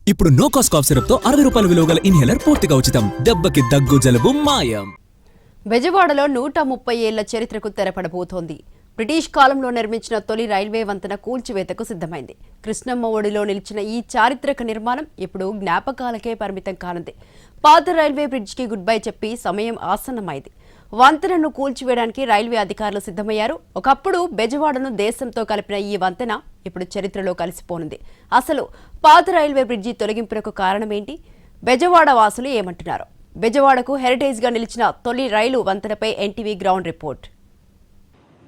ఇప్పుడు no cost cough syrup తో 60 రూపాయల విలువ గల ఇన్హేలర్ పూర్తిగా ఉచితం. దెబ్బకి దగ్గు జలుబు మాయం. బెజవాడలో 130 ఏళ్ల చరిత్రకు తెరపడబోతోంది. బ్రిటిష్ కాలంలో నిర్మించిన తొలి రైల్వే వంతెన కూల్చివేతకు సిద్ధమైంది. కృష్ణమ్మ ఒడిలో నిలిచిన ఈ చారిత్రక నిర్మాణం ఇప్పుడు జ్ఞాపకాలకే పరిమితం కానుంది. పాత రైల్వే బ్రిడ్జికి గుడ్ బై చెప్పి సమయం ఆసన్నమైంది. వంతెనను కూల్చివేయడానికి రైల్వే అధికారులు సిద్ధమయ్యారు. ఒకప్పుడు బెజవాడను దేశంతో కలిపిన ఈ వంతెన ఇప్పుడు చరిత్రలో కలిసిపోనుంది. అసలు పాత రైల్వే బ్రిడ్జి తొలగింపునకు కారణమేంటి? బెజవాడ వాసులు ఏమంటున్నారు? బెజవాడకు హెరిటేజ్ గా నిలిచిన తొలి రైలు వంతెనపై ఎన్టీవీ గ్రౌండ్ రిపోర్ట్.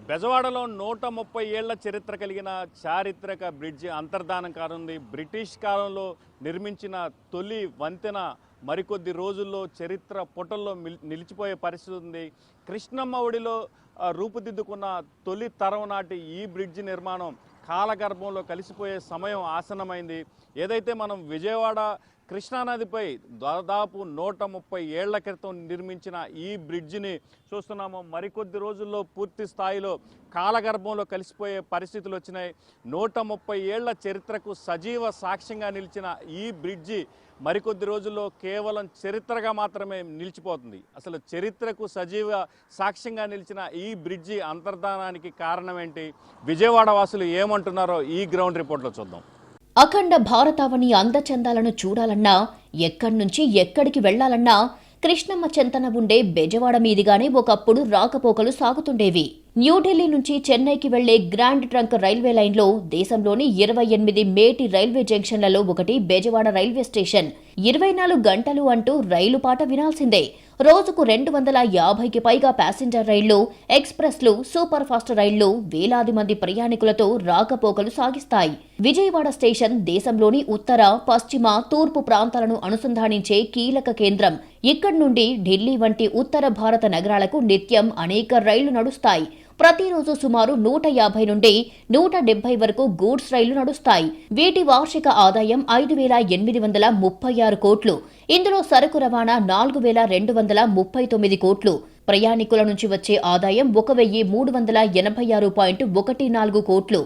బెజవాడలో 130 ఏళ్ల చరిత్ర కలిగిన చారిత్రక బ్రిడ్జి అంతర్ధానం కానుంది. బ్రిటిష్ కాలంలో నిర్మించిన తొలి వంతెన మరికొద్ది రోజుల్లో చరిత్ర పుటల్లో నిలిచిపోయే పరిస్థితి ఉంది. కృష్ణమ్మ ఒడిలో రూపుదిద్దుకున్న తొలి తరం నాటి ఈ బ్రిడ్జి నిర్మాణం కాలగర్భంలో కలిసిపోయే సమయం ఆసన్నమైంది. ఏదైతే మనం విజయవాడ కృష్ణానదిపై దాదాపు 130 ఏళ్ల క్రితం నిర్మించిన ఈ బ్రిడ్జిని చూస్తున్నాము. మరికొద్ది రోజుల్లో పూర్తి స్థాయిలో కాలగర్భంలో కలిసిపోయే పరిస్థితులు వచ్చినాయి. 130 ఏళ్ల చరిత్రకు సజీవ సాక్ష్యంగా నిలిచిన ఈ బ్రిడ్జి మరికొద్ది రోజుల్లో కేవలం చరిత్రగా మాత్రమే నిలిచిపోతుంది. అసలు చరిత్రకు సజీవ సాక్ష్యంగా నిలిచిన ఈ బ్రిడ్జి అంతర్ధానానికి కారణం ఏంటి? విజయవాడ వాసులు ఏమంటున్నారో ఈ గ్రౌండ్ రిపోర్ట్లో చూద్దాం. అఖండ భారతావని అందచందాలను చూడాలన్నా, ఎక్కడి నుంచి ఎక్కడికి వెళ్లాలన్నా కృష్ణమ్మ చెంతన ఉండే బెజవాడ మీదిగానే ఒకప్పుడు రాకపోకలు సాగుతుండేవి. న్యూఢిల్లీ నుంచి చెన్నైకి వెళ్లే గ్రాండ్ ట్రంక్ రైల్వే లైన్లో దేశంలోని 28 మేటి రైల్వే జంక్షన్లలో ఒకటి బెజవాడ రైల్వే స్టేషన్. 24 గంటలు అంటూ రైలు పాట వినాల్సిందే. రోజుకు 250కి పైగా ప్యాసింజర్ రైళ్లు, ఎక్స్ప్రెస్లు, సూపర్ ఫాస్ట్ రైళ్లు వేలాది మంది ప్రయాణికులతో రాకపోకలు సాగిస్తాయి. విజయవాడ స్టేషన్ దేశంలోని ఉత్తర, పశ్చిమ, తూర్పు ప్రాంతాలను అనుసంధానించే కీలక కేంద్రం. ఇక్కడి నుండి ఢిల్లీ వంటి ఉత్తర భారత నగరాలకు నిత్యం అనేక రైళ్లు నడుస్తాయి. ప్రతిరోజు సుమారు 150 నుండి 170 వరకు గూడ్స్ రైళ్లు నడుస్తాయి. వీటి వార్షిక ఆదాయం 5,836 కోట్లు. ఇందులో సరుకు రవాణా 4,239 కోట్లు. ప్రయాణికుల నుంచి వచ్చే ఆదాయం 1,386.14 కోట్లు.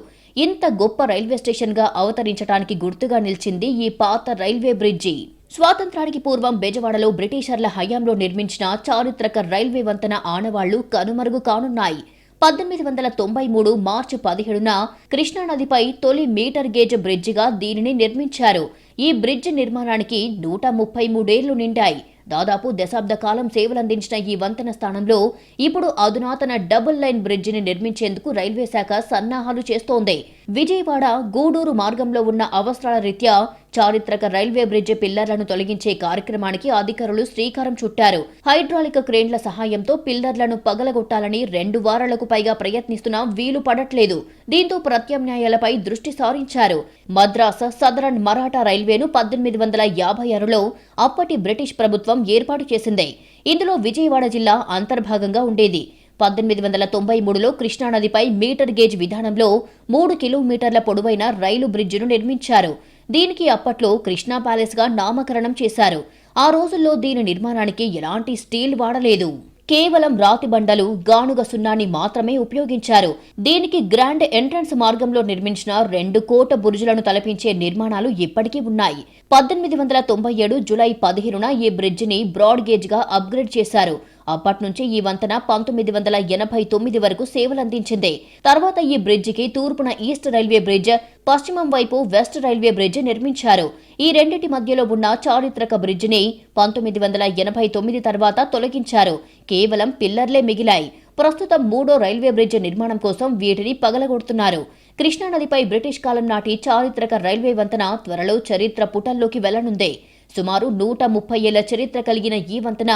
ఇంత గొప్ప రైల్వే స్టేషన్గా అవతరించడానికి గుర్తుగా నిలిచింది ఈ పాత రైల్వే బ్రిడ్జి. స్వాతంత్రానికి పూర్వం బెజవాడలో బ్రిటిషర్ల హయాంలో నిర్మించిన చారిత్రక రైల్వే వంతెన ఆనవాళ్లు కనుమరుగు కానున్నాయి. 1893 మార్చి 17న కృష్ణానదిపై తొలి మీటర్ గేజ్ బ్రిడ్జిగా దీనిని నిర్మించారు. ఈ బ్రిడ్జి నిర్మాణానికి 133 ఏళ్లు నిండాయి. దాదాపు దశాబ్ద కాలం సేవలందించిన ఈ వంతెన స్థానంలో ఇప్పుడు అధునాతన డబుల్ లైన్ బ్రిడ్జిని నిర్మించేందుకు రైల్వే శాఖ సన్నాహాలు చేస్తోంది. విజయవాడ గూడూరు మార్గంలో ఉన్న అవసరాల రీత్యా చారిత్రక రైల్వే బ్రిడ్జి పిల్లర్లను తొలగించే కార్యక్రమానికి అధికారులు శ్రీకారం చుట్టారు. హైడ్రాలిక్ క్రేన్ల సహాయంతో పిల్లర్లను పగలగొట్టాలని 2 వారాలకు పైగా ప్రయత్నిస్తున్నా వీలు పడట్లేదు. దీంతో ప్రత్యామ్నాయాలపై దృష్టి సారించారు. మద్రాస్ సదరన్ మరాఠా రైల్వేను 1856లో అప్పటి బ్రిటిష్ ప్రభుత్వం ఏర్పాటు చేసింది. ఇందులో విజయవాడ జిల్లా అంతర్భాగంగా ఉండేది. 1893లో కృష్ణానదిపై మీటర్ గేజ్ విధానంలో 3 కిలోమీటర్ల పొడవైన రైలు బ్రిడ్జిను నిర్మించారు. దీనికి అప్పట్లో కృష్ణా ప్యాలెస్ గా నామకరణం చేశారు. ఆ రోజుల్లో దీని నిర్మాణానికి ఎలాంటి స్టీల్ వాడలేదు. కేవలం రాతి బండలు, గానుగ సున్నాన్ని మాత్రమే ఉపయోగించారు. దీనికి గ్రాండ్ ఎంట్రన్స్ మార్గంలో నిర్మించిన 2 కోట బురుజులను తలపించే నిర్మాణాలు ఇప్పటికీ ఉన్నాయి. 1897 జూలై 15న ఈ బ్రిడ్జిని బ్రాడ్ గేజ్ గా అప్గ్రేడ్ చేశారు. అప్పట్నుంచి ఈ వంతెన 1989 వరకు సేవలందించింది. తర్వాత ఈ బ్రిడ్జికి తూర్పున ఈస్ట్ రైల్వే బ్రిడ్జ్, పశ్చిమం వైపు వెస్ట్ రైల్వే బ్రిడ్జ్ నిర్మించారు. ఈ రెండింటి మధ్యలో ఉన్న చారిత్రక బ్రిడ్జిని 1989 తర్వాత తొలగించారు. కేవలం పిల్లర్లే మిగిలాయి. ప్రస్తుతం 3వ రైల్వే బ్రిడ్జ్ నిర్మాణం కోసం వీటిని పగలగొడుతున్నారు. కృష్ణానదిపై బ్రిటిష్ కాలం నాటి చారిత్రక రైల్వే వంతెన త్వరలో చరిత్ర పుటల్లోకి వెళ్లనుంది. సుమారు 130 ఏళ్ల చరిత్ర కలిగిన ఈ వంతెన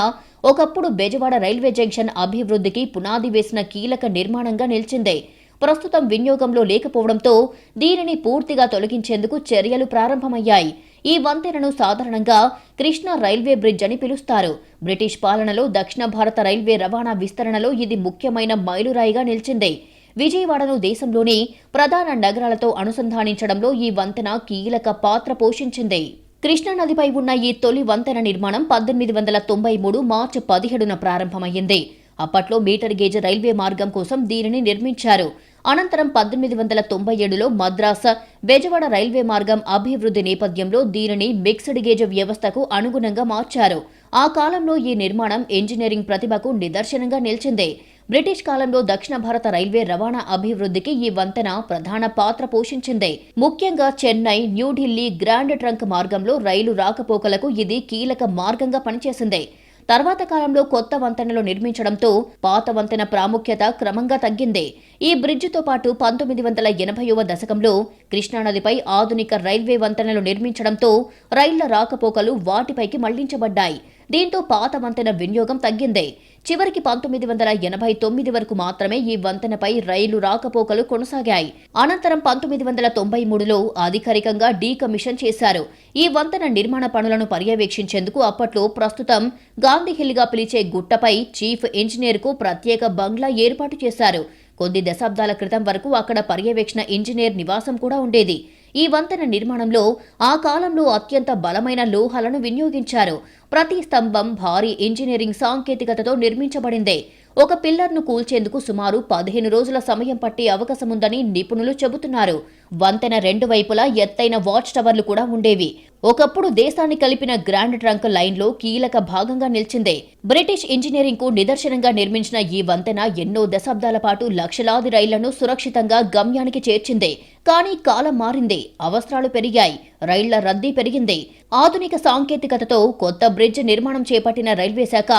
ఒకప్పుడు బెజవాడ రైల్వే జంక్షన్ అభివృద్ధికి పునాది వేసిన కీలక నిర్మాణంగా నిలిచింది. ప్రస్తుతం వినియోగంలో లేకపోవడంతో దీనిని పూర్తిగా తొలగించేందుకు చర్యలు ప్రారంభమయ్యాయి. ఈ వంతెనను సాధారణంగా కృష్ణా రైల్వే బ్రిడ్జ్ అని పిలుస్తారు. బ్రిటిష్ పాలనలో దక్షిణ భారత రైల్వే రవాణా విస్తరణలో ఇది ముఖ్యమైన మైలురాయిగా నిలిచింది. విజయవాడను దేశంలోని ప్రధాన నగరాలతో అనుసంధానించడంలో ఈ వంతెన కీలక పాత్ర పోషించింది. కృష్ణానదిపై ఉన్న ఈ తొలి వంతెన నిర్మాణం 1893 మార్చి 17న ప్రారంభమైంది. అప్పట్లో మీటర్ గేజ్ రైల్వే మార్గం కోసం దీనిని నిర్మించారు. అనంతరం 1897లో మద్రాస్ బెజవాడ రైల్వే మార్గం అభివృద్ధి నేపథ్యంలో దీనిని మిక్స్డ్ గేజ్ వ్యవస్థకు అనుగుణంగా మార్చారు. ఆ కాలంలో ఈ నిర్మాణం ఇంజనీరింగ్ ప్రతిభకు నిదర్శనంగా నిలిచింది. బ్రిటిష్ కాలంలో దక్షిణ భారత రైల్వే రవాణా అభివృద్ధికి ఈ వంతెన ప్రధాన పాత్ర పోషించింది. ముఖ్యంగా చెన్నై, న్యూఢిల్లీ గ్రాండ్ ట్రంక్ మార్గంలో రైలు రాకపోకలకు ఇది కీలక మార్గంగా పనిచేసింది. తర్వాత కాలంలో కొత్త వంతెనలు నిర్మించడంతో పాత వంతెన ప్రాముఖ్యత క్రమంగా తగ్గింది. ఈ బ్రిడ్జితో పాటు 1980వ దశకంలో కృష్ణానదిపై ఆధునిక రైల్వే వంతెనలు నిర్మించడంతో రైళ్ల రాకపోకలు వాటిపైకి మళ్లించబడ్డాయి. దీంతో పాత వంతెన వినియోగం తగ్గింది. చివరికి 1989 వరకు మాత్రమే ఈ వంతెనపై రైలు రాకపోకలు కొనసాగాయి. అనంతరం 1993లో అధికారికంగా డీకమిషన్ చేశారు. ఈ వంతెన నిర్మాణ పనులను పర్యవేక్షించేందుకు అప్పట్లో ప్రస్తుతం గాంధీహిల్గా పిలిచే గుట్టపై చీఫ్ ఇంజనీర్కు ప్రత్యేక బంగ్లా ఏర్పాటు చేశారు. కొద్ది దశాబ్దాల క్రితం వరకు అక్కడ పర్యవేక్షణ ఇంజనీర్ నివాసం కూడా ఉండేది. ఈ వంతెన నిర్మాణంలో ఆ కాలంలో అత్యంత బలమైన లోహాలను వినియోగించారు. ప్రతి స్తంభం భారీ ఇంజనీరింగ్ సాంకేతికతతో నిర్మించబడింది. ఒక పిల్లర్ను కూల్చేందుకు సుమారు 15 రోజుల సమయం పట్టే అవకాశముందని నిపుణులు చెబుతున్నారు. వంతెన రెండు వైపులా ఎత్తైన వాచ్ టవర్లు కూడా ఉండేవి. ఒకప్పుడు దేశాన్ని కలిపిన గ్రాండ్ ట్రంక్ లైన్లో కీలక భాగంగా నిలిచింది. బ్రిటిష్ ఇంజనీరింగ్ కు నిదర్శనంగా నిర్మించిన ఈ వంతెన ఎన్నో దశాబ్దాల పాటు లక్షలాది రైళ్లను సురక్షితంగా గమ్యానికి చేర్చింది. కానీ కాలం మారింది, అవసరాలు పెరిగాయి, రైళ్ల రద్దీ పెరిగింది. ఆధునిక సాంకేతికతతో కొత్త బ్రిడ్జ్ నిర్మాణం చేపట్టిన రైల్వే శాఖ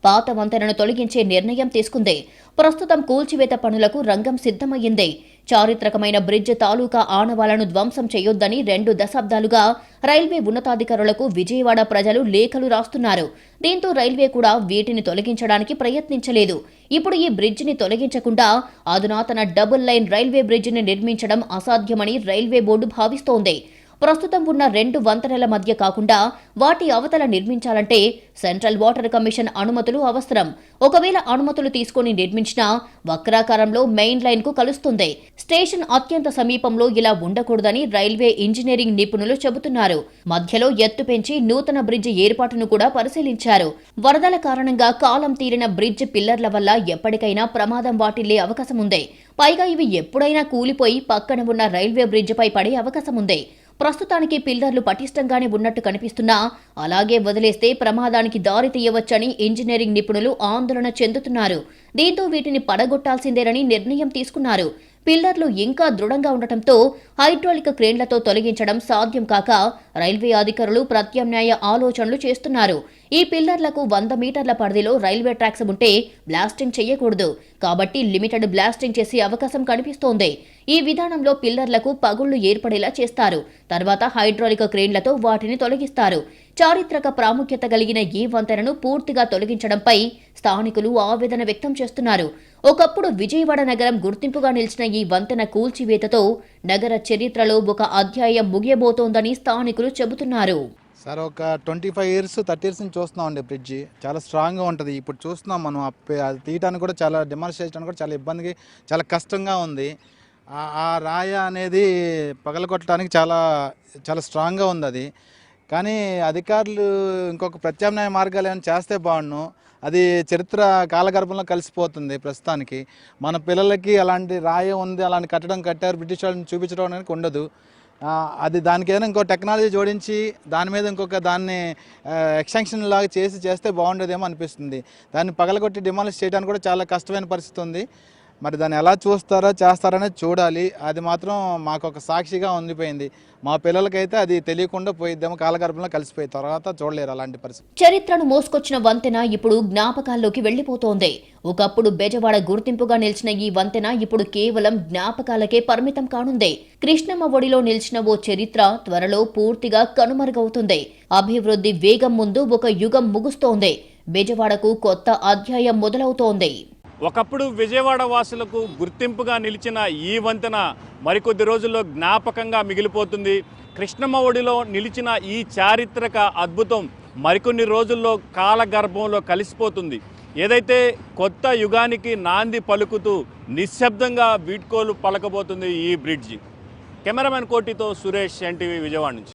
పాత వంతెనను తొలగించే నిర్ణయం తీసుకుంది. ప్రస్తుతం కూల్చివేత పనులకు రంగం సిద్ధమయ్యింది. చారిత్రకమైన బ్రిడ్జ్ తాలూకా ఆనవాలను ధ్వంసం చేయొద్దని 2 దశాబ్దాలుగా రైల్వే ఉన్నతాధికారులకు విజయవాడ ప్రజలు లేఖలు రాస్తున్నారు. దీంతో రైల్వే కూడా వీటిని తొలగించడానికి ప్రయత్నించలేదు. ఇప్పుడు ఈ బ్రిడ్జిని తొలగించకుండా అధునాతన డబుల్ లైన్ రైల్వే బ్రిడ్జిని నిర్మించడం అసాధ్యమని రైల్వే బోర్డు భావిస్తోంది. ప్రస్తుతం ఉన్న 2 వంతెనల మధ్య కాకుండా వాటి అవతల నిర్మించాలంటే సెంట్రల్ వాటర్ కమిషన్ అనుమతులు అవసరం. ఒకవేళ అనుమతులు తీసుకుని నిర్మించినా వక్రాకారంలో మెయిన్ లైన్ కు కలుస్తుంది. స్టేషన్ అత్యంత సమీపంలో ఇలా ఉండకూడదని రైల్వే ఇంజనీరింగ్ నిపుణులు చెబుతున్నారు. మధ్యలో ఎత్తు పెంచి నూతన బ్రిడ్జ్ ఏర్పాటును కూడా పరిశీలించారు. వరదల కారణంగా కాలం తీరిన బ్రిడ్జ్ పిల్లర్ల వల్ల ఎప్పటికైనా ప్రమాదం వాటిల్లే అవకాశం ఉంది. పైగా ఇవి ఎప్పుడైనా కూలిపోయి పక్కన ఉన్న రైల్వే బ్రిడ్జిపై పడే అవకాశం ఉంది. ప్రస్తుతానికి పిల్లర్లు పటిష్టంగానే ఉన్నట్టు కనిపిస్తున్నా అలాగే వదిలేస్తే ప్రమాదానికి దారి తీయవచ్చని ఇంజనీరింగ్ నిపుణులు ఆందోళన చెందుతున్నారు. దీంతో వీటిని పడగొట్టాల్సిందేనని నిర్ణయం తీసుకున్నారు. పిల్లర్లు ఇంకా దృఢంగా ఉండటంతో హైడ్రాలిక్ క్రేన్లతో తొలగించడం సాధ్యం కాక రైల్వే అధికారులు ప్రత్యామ్నాయ ఆలోచనలు చేస్తున్నారు. ఈ పిల్లర్లకు 100 మీటర్ల పరిధిలో రైల్వే ట్రాక్స్ ఉంటే బ్లాస్టింగ్ చేయకూడదు. కాబట్టి లిమిటెడ్ బ్లాస్టింగ్ చేసే అవకాశం కనిపిస్తోంది. ఈ విధానంలో పిల్లర్లకు పగుళ్లు ఏర్పడేలా చేస్తారు. తర్వాత హైడ్రాలిక్ క్రేన్లతో వాటిని తొలగిస్తారు. చారిత్రక ప్రాముఖ్యత కలిగిన ఈ వంతెనను పూర్తిగా తొలగించడంపై స్థానికులు ఆవేదన వ్యక్తం చేస్తున్నారు. ఒకప్పుడు విజయవాడ నగరం గుర్తింపుగా నిలిచిన ఈ వంతెన కూల్చివేతతో నగర చరిత్రలో ఒక అధ్యాయం ముగియబోతోందని స్థానికులు చెబుతున్నారు. సార్ ఒక 25 ఇయర్స్ 30 ఇయర్స్ నుంచి చూస్తున్నామండి. బ్రిడ్జి చాలా స్ట్రాంగ్గా ఉంటుంది. ఇప్పుడు చూస్తున్నాం మనం అది తీయడానికి కూడా చాలా డిమాలిష్ చేయడానికి కూడా చాలా ఇబ్బందిగా చాలా కష్టంగా ఉంది. ఆ రాయ అనేది పగలగొట్టడానికి చాలా చాలా స్ట్రాంగ్గా ఉంది అది. కానీ అధికారులు ఇంకొక ప్రత్యామ్నాయ మార్గాలు ఏమైనా చేస్తే బాగుండు. అది చరిత్ర కాలగర్భంలో కలిసిపోతుంది. ప్రస్తుతానికి మన పిల్లలకి అలాంటి రాయ ఉంది, అలాంటి కట్టడం కట్టారు బ్రిటిష్ వాళ్ళని చూపించడం అనేది ఉండదు. అది దానికి ఏదైనా ఇంకో టెక్నాలజీ జోడించి దాని మీద దాన్ని ఎక్స్టెన్షన్ లాగా చేస్తే బాగుండేదేమో అనిపిస్తుంది. దాన్ని పగలగొట్టి డిమాలిష్ చేయడానికి కూడా చాలా కష్టమైన పరిస్థితి ఉంది. మరి దాన్ని ఎలా చేస్తారనేది చూడాలి. అది మాత్రం మాకు ఒక సాక్షిగా ఉండిపోయింది. మా పిల్లలకైతే అది తెలియకుండా పోయిద్దేమో, కాలగర్భంలో కలిసిపోయి తర్వాత చూడలేరు అలాంటి పరిస్థితి. చరిత్రను మోసుకొచ్చిన వంతెన ఇప్పుడు జ్ఞాపకాల్లోకి వెళ్లిపోతోంది. ఒకప్పుడు బెజవాడ గుర్తింపుగా నిలిచిన ఈ వంతెన ఇప్పుడు కేవలం జ్ఞాపకాలకే పరిమితం కానుంది. కృష్ణమ్మ ఒడిలో నిలిచిన ఓ చరిత్ర త్వరలో పూర్తిగా కనుమరుగవుతుంది. అభివృద్ధి వేగం ముందు ఒక యుగం ముగుస్తోంది. బెజవాడకు కొత్త అధ్యాయం మొదలవుతోంది. ఒకప్పుడు విజయవాడ వాసులకు గుర్తింపుగా నిలిచిన ఈ వంతెన మరికొద్ది రోజుల్లో జ్ఞాపకంగా మిగిలిపోతుంది. కృష్ణమ్మ ఒడిలో నిలిచిన ఈ చారిత్రక అద్భుతం మరికొన్ని రోజుల్లో కాలగర్భంలో కలిసిపోతుంది. ఏదైతే కొత్త యుగానికి నాంది పలుకుతూ నిశ్శబ్దంగా వీడ్కోలు పలకబోతుంది ఈ బ్రిడ్జి. కెమెరామెన్ కోటితో సురేష్, ఎన్టీవీ విజయవాడ నుంచి.